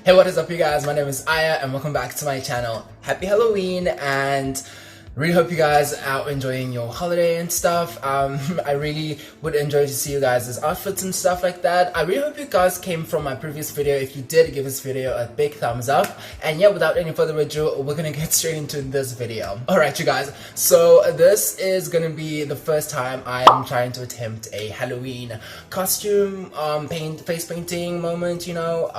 Hey, what is up you guys? My name is Aya and welcome back to my channel. Happy Halloween, and really hope you guys are enjoying your holiday and stuff. I really would enjoy to see you guys' outfits and stuff like that. I really hope you guys came from my previous video. If you did, give this video a big thumbs up. And yeah, without any further ado, we're gonna get straight into this video. Alright you guys, so this is gonna be the first time I am trying to attempt a Halloween costume face painting moment, you know.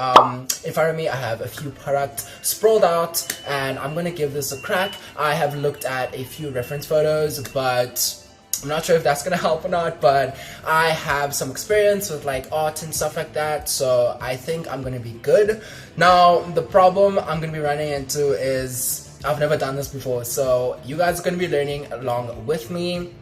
In front of me I have a few products sprawled out and I'm gonna give this a crack. I have looked at a few reference photos, but I'm not sure if that's gonna help or not, but I have some experience with like art and stuff like that, so I think I'm gonna be good. Now the problem I'm gonna be running into is I've never done this before, so you guys are gonna be learning along with me.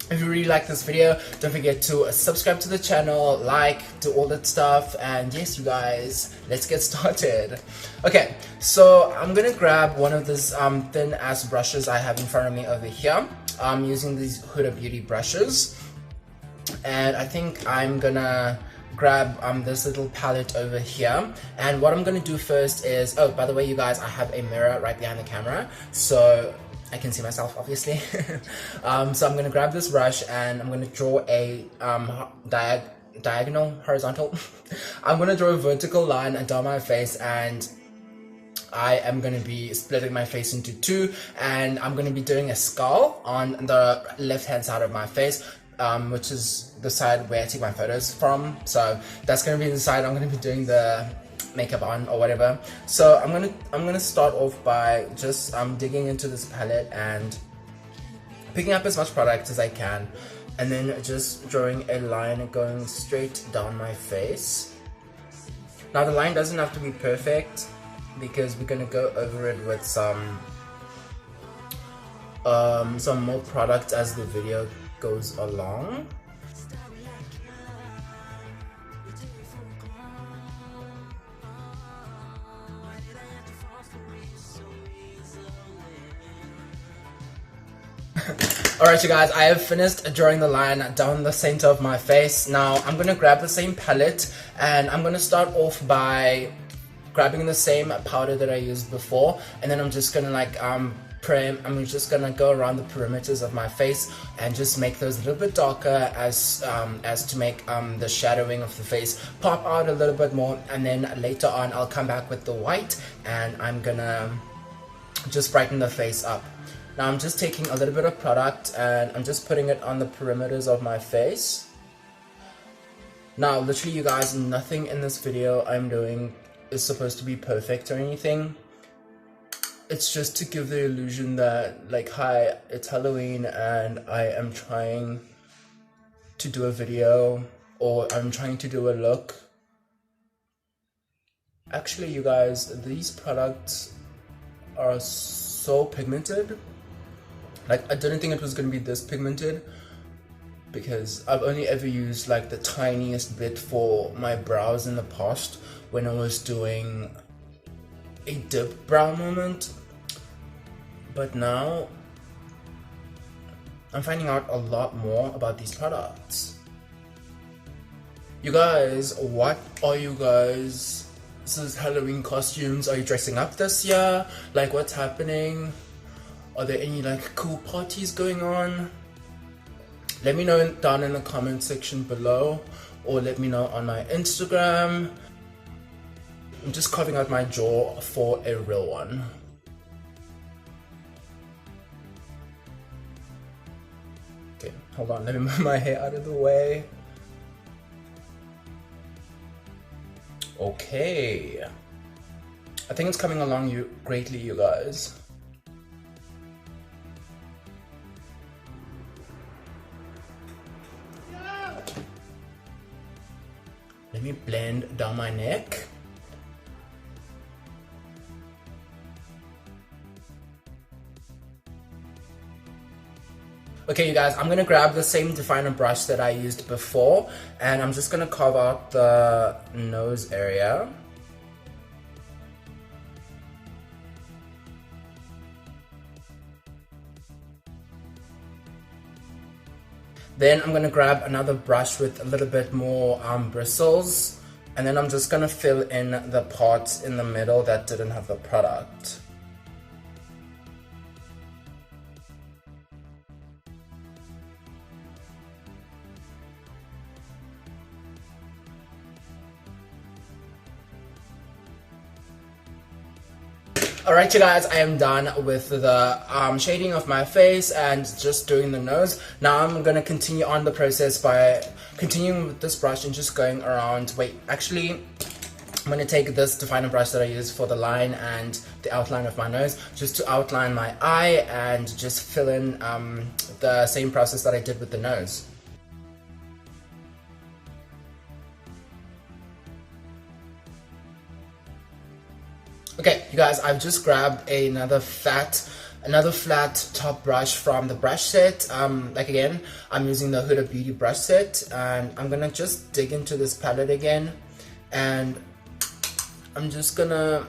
If you really like this video, don't forget to subscribe to the channel, like, do all that stuff, and yes you guys, let's get started. Okay, so I'm gonna grab one of these thin ass brushes I have in front of me over here. I'm using these Huda Beauty brushes, and I think I'm gonna grab this little palette over here. And what I'm gonna do first is, oh by the way you guys, I have a mirror right behind the camera, so I can see myself obviously. So I'm gonna grab this brush and I'm gonna draw a horizontal. I'm gonna draw a vertical line down my face, and I am gonna be splitting my face into two, and I'm gonna be doing a skull on the left hand side of my face, which is the side where I take my photos from. So that's gonna be the side I'm gonna be doing the makeup on or whatever. So I'm gonna start off by just digging into this palette and picking up as much product as I can, and then just drawing a line going straight down my face. Now the line doesn't have to be perfect because we're gonna go over it with some more product as the video goes along. Alright you guys, I have finished drawing the line down the center of my face. Now I'm gonna grab the same palette and I'm gonna start off by grabbing the same powder that I used before, and then I'm just gonna like I'm just gonna go around the perimeters of my face and just make those a little bit darker as to make the shadowing of the face pop out a little bit more, and then later on I'll come back with the white and I'm gonna just brighten the face up. Now I'm just taking a little bit of product and I'm just putting it on the perimeters of my face. Now literally you guys, nothing in this video I'm doing is supposed to be perfect or anything. It's just to give the illusion that like, hi, it's Halloween and I am trying to do a video, or I'm trying to do a look. Actually you guys, these products are so pigmented. Like I didn't think it was gonna be this pigmented, because I've only ever used like the tiniest bit for my brows in the past when I was doing a dip brow moment. But now I'm finding out a lot more about these products. You guys, what are you guys? This is Halloween costumes. Are you dressing up this year? Like what's happening? Are there any like cool parties going on? Let me know down in the comment section below, or let me know on my Instagram. I'm just carving out my jaw for a real one. Okay, hold on, let me move my hair out of the way. Okay, I think it's coming along greatly, you guys. Let me blend down my neck. Okay you guys, I'm gonna grab the same definer brush that I used before, and I'm just gonna carve out the nose area. Then I'm gonna grab another brush with a little bit more bristles And then I'm just gonna fill in the parts in the middle that didn't have the product. Alright you guys, I am done with the shading of my face and just doing the nose. Now I'm going to continue on the process by continuing with this brush and just going around. Wait, actually I'm going to take this definer brush that I use for the line and the outline of my nose just to outline my eye and just fill in the same process that I did with the nose. Okay, you guys, I've just grabbed another flat top brush from the brush set. Like again, I'm using the Huda Beauty brush set, and I'm gonna just dig into this palette again, and I'm just gonna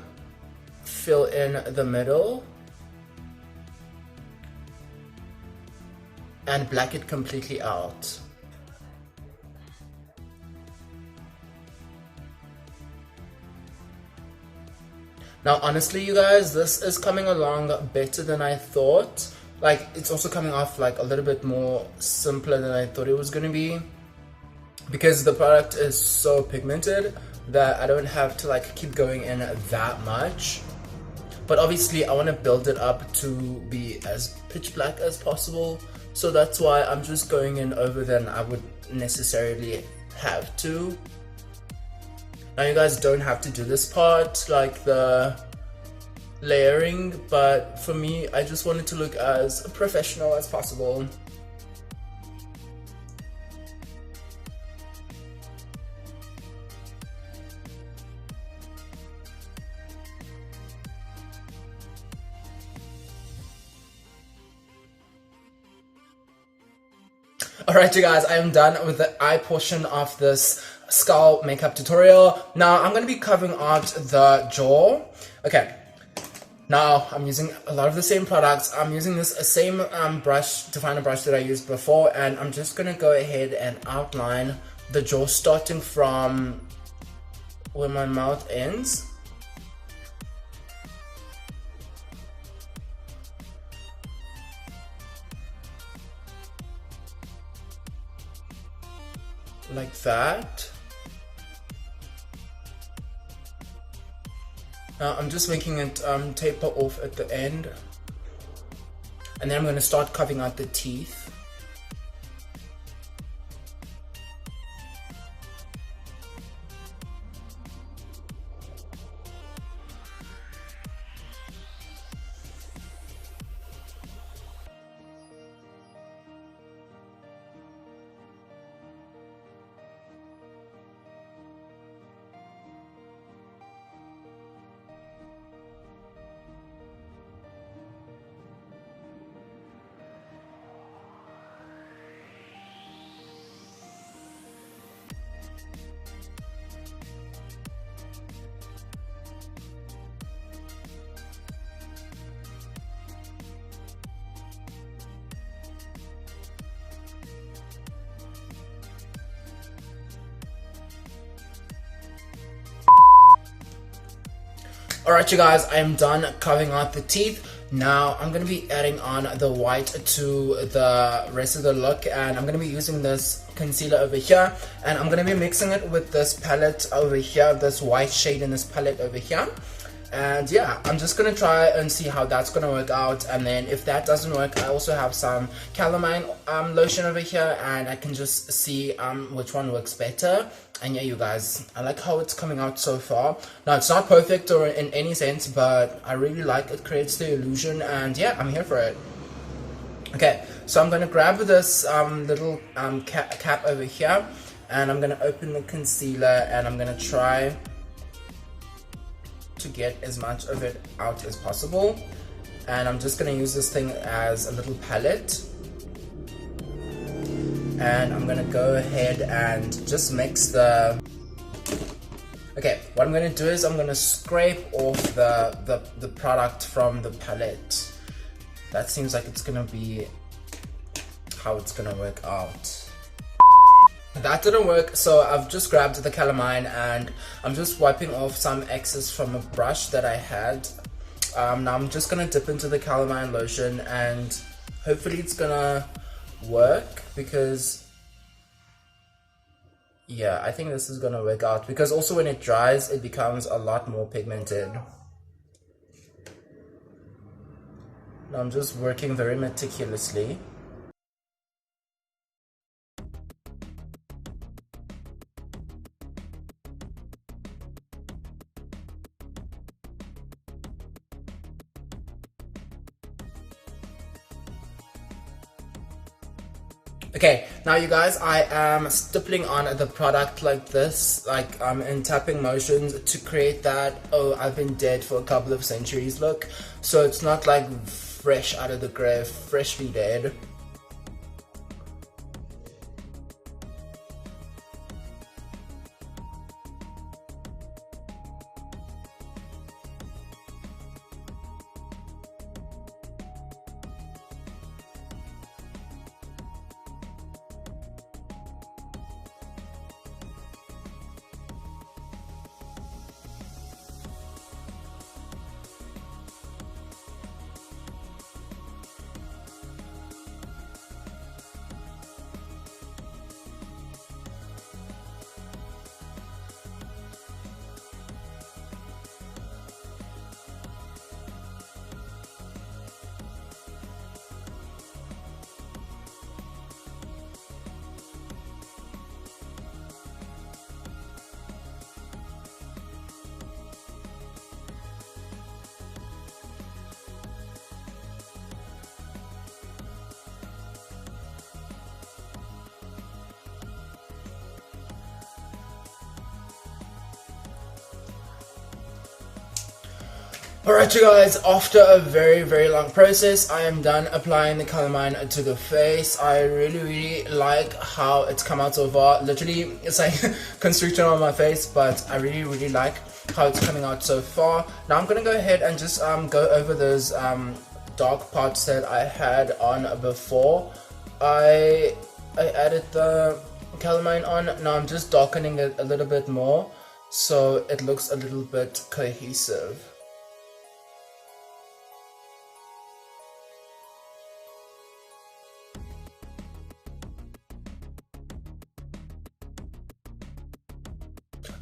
fill in the middle and black it completely out. Now honestly you guys, this is coming along better than I thought. Like, it's also coming off like a little bit more simpler than I thought it was gonna be, because the product is so pigmented that I don't have to like keep going in that much. But obviously I want to build it up to be as pitch black as possible, so that's why I'm just going in over than I would necessarily have to. Now you guys don't have to do this part, like the layering, but for me, I just wanted to look as professional as possible. Alright you guys, I am done with the eye portion of this skull makeup tutorial. Now I'm going to be covering out the jaw. Okay, now I'm using a lot of the same products. I'm using this same brush, definer brush that I used before, and I'm just going to go ahead and outline the jaw starting from where my mouth ends. Like that. Now I'm just making it taper off at the end, and then I'm going to start carving out the teeth. Alright you guys, I am done carving out the teeth. Now I'm going to be adding on the white to the rest of the look, and I'm going to be using this concealer over here, and I'm going to be mixing it with this palette over here, this white shade in this palette over here. And yeah, I'm just going to try and see how that's going to work out, and then if that doesn't work, I also have some calamine lotion over here, and I can just see which one works better. And yeah, you guys, I like how it's coming out so far. Now, it's not perfect or in any sense, but I really like it. Creates the illusion, and yeah, I'm here for it. Okay, so I'm going to grab this little cap over here, and I'm going to open the concealer, and I'm going to try to get as much of it out as possible. And I'm just going to use this thing as a little palette. And I'm gonna go ahead and just mix the... Okay, what I'm gonna do is I'm gonna scrape off the product from the palette. That seems like it's gonna be how it's gonna work out. That didn't work, so I've just grabbed the calamine and I'm just wiping off some excess from a brush that I had. Now I'm just gonna dip into the calamine lotion and hopefully it's gonna work, because yeah, I think this is gonna work out, because also when it dries it becomes a lot more pigmented. Now I'm just working very meticulously. Okay, now you guys, I am stippling on the product like this, like in tapping motions to create that, oh, I've been dead for a couple of centuries look. So it's not like fresh out of the grave, freshly dead. Alright you guys, after a very long process, I am done applying the calamine to the face. I really like how it's come out so far. Literally, it's like constricting on my face, but I really like how it's coming out so far. Now I'm gonna go ahead and just go over those dark parts that I had on before I added the calamine on. Now I'm just darkening it a little bit more so it looks a little bit cohesive.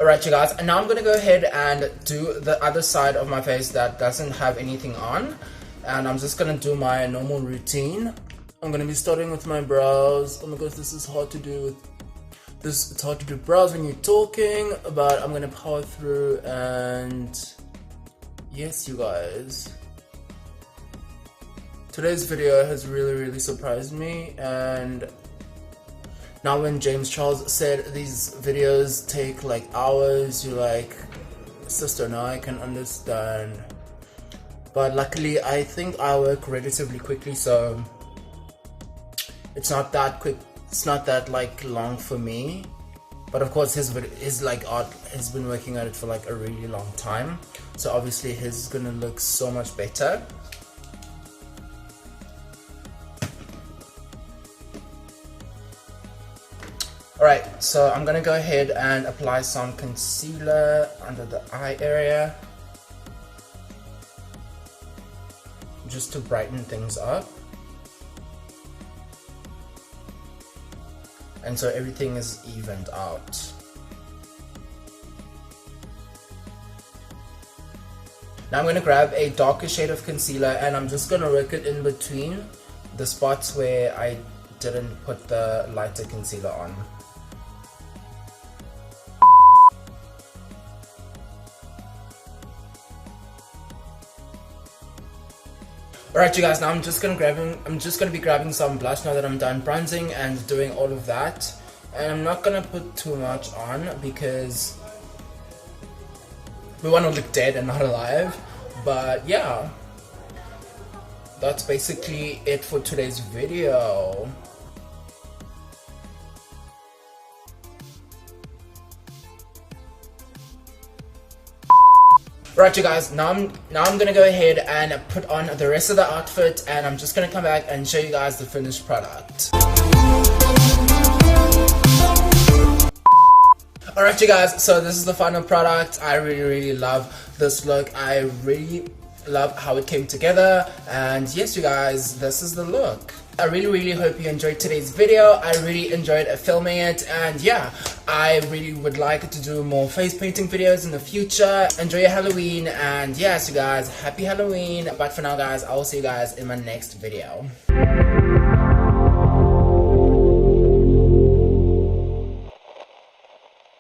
Alright you guys, and now I'm going to go ahead and do the other side of my face that doesn't have anything on. And I'm just going to do my normal routine. I'm going to be starting with my brows. Oh my gosh, this is hard to do. It's hard to do brows when you're talking, but I'm going to power through. And yes you guys, today's video has really surprised me. And now when James Charles said these videos take like hours, you're like, sister, now I can understand. But luckily I think I work relatively quickly, so it's not that quick, it's not that like long for me. But of course his like art has been working at it for like a really long time, so obviously his is gonna look so much better. Alright, so I'm gonna go ahead and apply some concealer under the eye area, just to brighten things up. And so everything is evened out. Now I'm gonna grab a darker shade of concealer and I'm just gonna work it in between the spots where I didn't put the lighter concealer on. Alright you guys, now I'm just gonna be grabbing some blush now that I'm done bronzing and doing all of that. And I'm not gonna put too much on because we want to look dead and not alive. But yeah, that's basically it for today's video. Right you guys, now I'm gonna go ahead and put on the rest of the outfit, and I'm just gonna come back and show you guys the finished product. Alright you guys, so this is the final product. I really love this look. I really love how it came together, and yes you guys, this is the look. I really hope you enjoyed today's video. I really enjoyed filming it, and yeah, I really would like to do more face painting videos in the future. Enjoy your Halloween, and yes you guys, happy Halloween. But for now guys, I will see you guys in my next video.